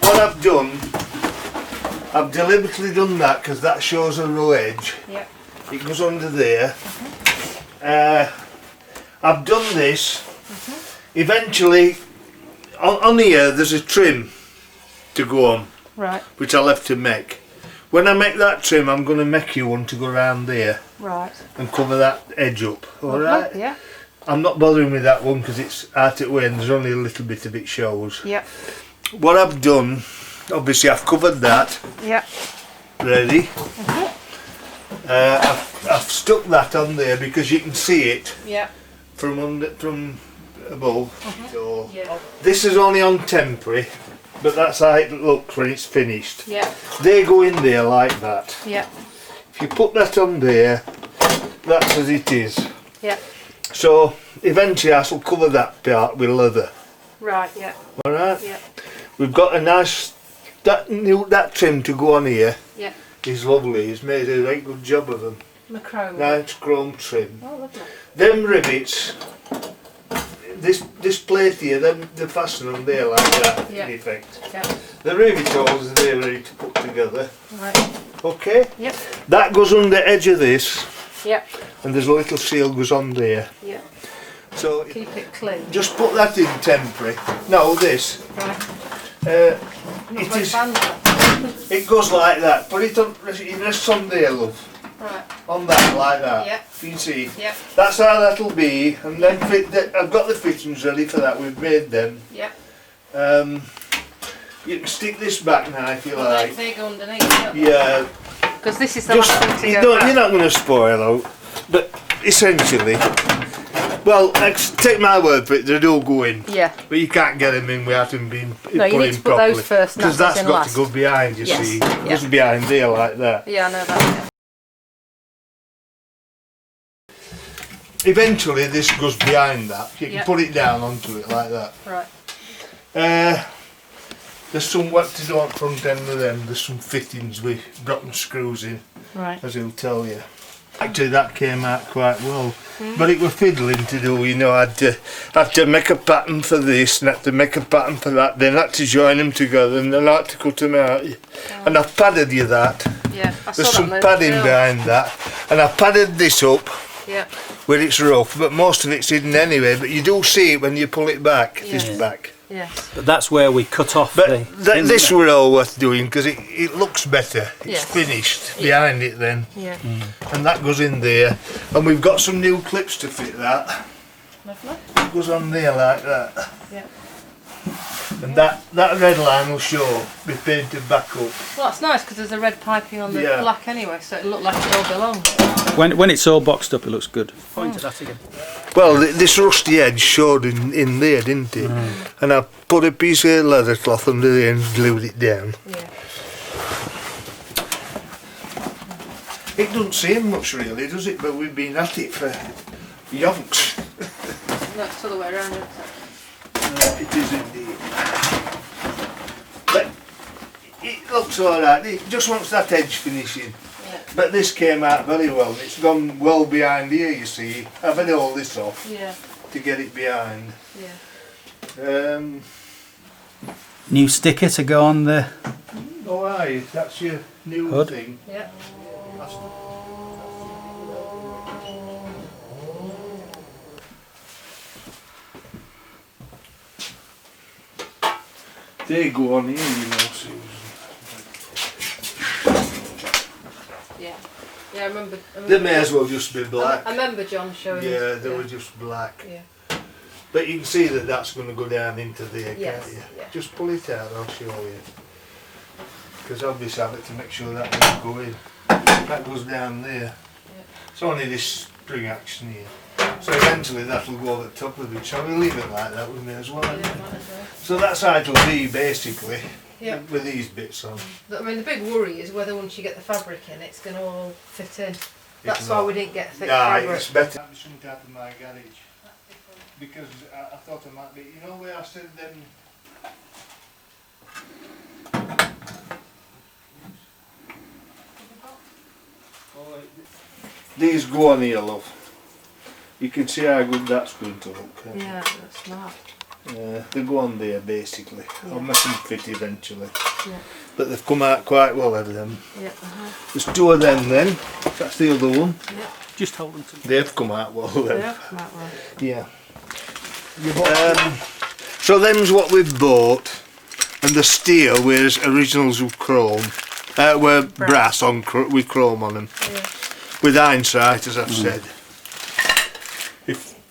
what I've done, I've deliberately done that because that shows a row edge. Yep. It goes under there. I've done this. Eventually, on here there's a trim to go on, Right. which I'll have to make. When I make that trim, I'm going to make you one to go around there. Right. And cover that edge up. Alright? Yeah. I'm not bothering with that one because it's out at way and there's only a little bit of it shows. Yep. What I've done, obviously I've covered that. Yep. Ready? I've stuck that on there because you can see it from above. So this is only on temporary, but that's how it looks when it's finished. Yeah. They go in there like that. Yeah. If you put that on there, that's as it is. Yeah. So eventually I shall cover that part with leather. Right. Yeah. Alright? Yeah. We've got a nice that trim to go on here. Yeah. Is lovely. He's made a very good job of them. Macrome. Nice chrome trim. Oh, lovely. Them rivets, this plate here, they fasten them there like that in effect. Yeah. The rivet holes are there ready to put together. Right. Okay? Yep. That goes on the edge of this. Yep. And there's a little seal goes on there. Yeah. So keep it clean. Just put that in temporary. No, this. Right. It goes like that. Put it on. It rests on there, love. Right. On that, like that. Yep. You can see. Yep. That's how that'll be. And then I've got the fittings ready for that. We've made them. Yep. You can stick this back now if you like. They go underneath. Yeah. Because this is the last thing to go back. You're not going to spoil out. But essentially, well, take my word for it, they do go in. Yeah. But you can't get them in without them being put in properly. No, you need to put those first. Because that's got to go behind, you see. It goes behind there like that. Yeah, I know that. Eventually this goes behind that. You can put it down onto it like that. Right. There's some what to do on front end of them. There's some fittings with bottom screws in. Right. As he'll tell you. Actually that came out quite well. But it was fiddling to do, you know. I had to make a pattern for this and had to make a pattern for that. Then I had to join them together and then I had to cut them out. And I've padded you that. Yeah. There's some padding behind that. And I've padded this up. Yeah. Where it's rough, but most of it's hidden anyway. But you do see it when you pull it back, this back. Yeah. But that's where we cut off this were all worth doing because it looks better. It's finished behind it then. Yeah. And that goes in there. And we've got some new clips to fit that. Lovely. It goes on there like that. Yeah. And that red line will show, be painted back up. Well, that's nice because there's a red piping on the black anyway, so it'll look like it all belongs. When it's all boxed up, it looks good. Point at that again. Well, this rusty edge showed in there, didn't it? And I put a piece of leather cloth under there and glued it down. Yeah. It doesn't seem much really, does it? But we've been at it for yonks. No, it's the other way around, isn't it? It is indeed. But it looks alright. It just wants that edge finishing. Yeah. But this came out very well. It's gone well behind here, you see. I've had all this off to get it behind. Yeah. New sticker to go on the... Oh aye, that's your new hood thing. Yeah. They go on here, you know, Susan. Yeah. Yeah, I remember They may as well just be black. I remember John showing us. Yeah, they were just black. Yeah. But you can see that that's going to go down into there, can't you? Yeah. Just pull it out, I'll show you. Because obviously I have to make sure that doesn't go in. That goes down there. Yeah. It's only this spring action here. So eventually that'll go over the top of it. So we'll leave it like that, we may as well. Yeah, might as well. So that's how it'll be basically, with these bits on. I mean, the big worry is whether once you get the fabric in, it's going to all fit in. That's why we didn't get thick fabric. It's better. Something out of my garage. Because I thought it might be, you know where I said them. These go on here, love. You can see how good that's going to look. Yeah, that's smart. They go on there basically. Yeah. I'll make them fit eventually. Yeah. But they've come out quite well out of them. Yeah. There's 2 of them then. That's the other one. Yeah. Just hold them to They've come out well then. Yeah. Right, well. Yeah. So them's what we've bought, and the steel was originals with chrome, were brass on with chrome on them. Yeah. With hindsight, as I've said.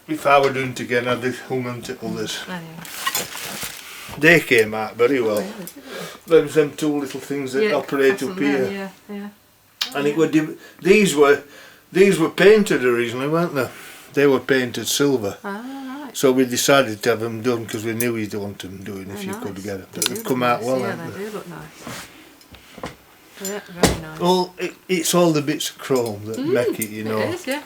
If I were doing it again, I'd have hung on to others. Anyway. They came out very well. Really, didn't it? Them was them 2 little things that operate that's up on here. there, yeah. Yeah. And it were these were painted originally, weren't they? They were painted silver. Ah, right. So we decided to have them done because we knew you'd want them doing if you Nice. could get them. But They do they've come look out nice, well, yeah, haven't they they? do look nice. Yeah, very nice. Well, it's all the bits of chrome that make it, you know. It is, yeah.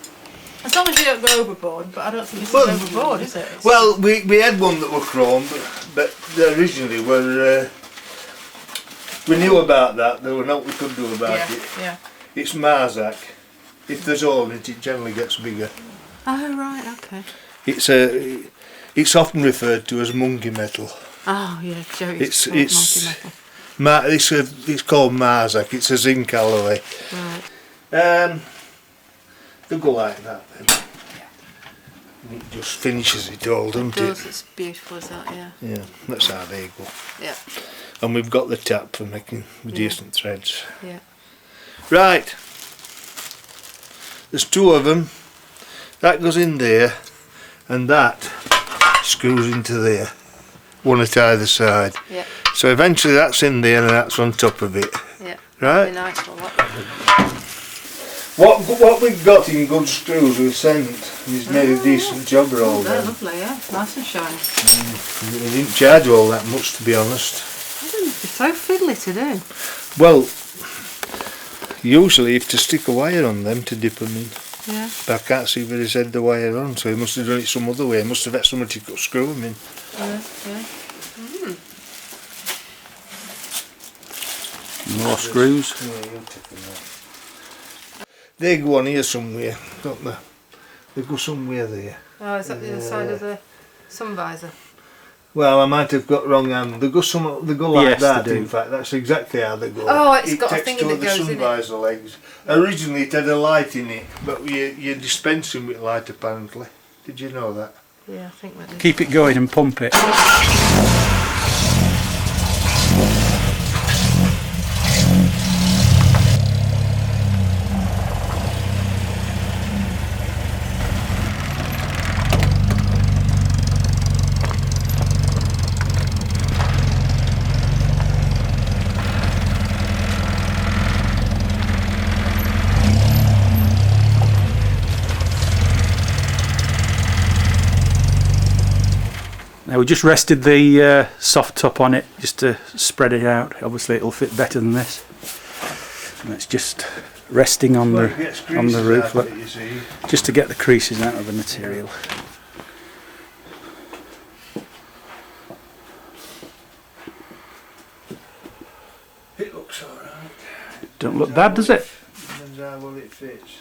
As long as you don't go overboard, but I don't think it's Well, overboard, is it? It's Well, we had one that were chrome, but they originally were. We knew about that. There were nothing we could do about yeah, it. yeah. It's Marzac. If there's oil in it, it generally gets bigger. Oh, right, okay. It's often referred to as monkey metal. Oh, yeah, Joe, It's monkey metal. it's called Marzac. It's a zinc alloy. Right. They go like that then. And it just finishes it all, doesn't It does, it? it's beautiful as that, yeah. Yeah, that's how they go. Yeah, And we've got the tap for making decent threads. yeah. Right. There's 2 of them. That goes in there, and that screws into there. One at either side. Yeah, So eventually that's in there and that's on top of it. yeah. Right? Be nice for that. What we've got in good screws we sent. He's made a decent job of all Oh, they're them. lovely, yeah. Nice and shiny. We didn't charge all that much, to be honest. It's so fiddly to do. Well, usually you have to stick a wire on them to dip them in. Yeah. But I can't see where he's had the wire on, so he must have done it some other way. He must have had somebody to screw them in. Yeah, yeah. more screws. They go on here somewhere, don't they? They go somewhere there. Oh, is that the other side of the sun visor? Well, I might have got wrong hand. They go like Yes, that. they do. In fact, that's exactly how they go. Oh, it's got a takes thingy two that of the goes sun in it. visor legs. Originally, it had a light in it, but you're dispensing with light apparently. Did you know that? Yeah, I think that is. Keep it going and pump it. Now we just rested the soft top on it just to spread it out. Obviously it'll fit better than this. And it's just resting on Well, it gets the roof, creases out look, of it, you see. just to get the creases out of the material. It looks alright. Don't look bad, does it? Depends how well it fits.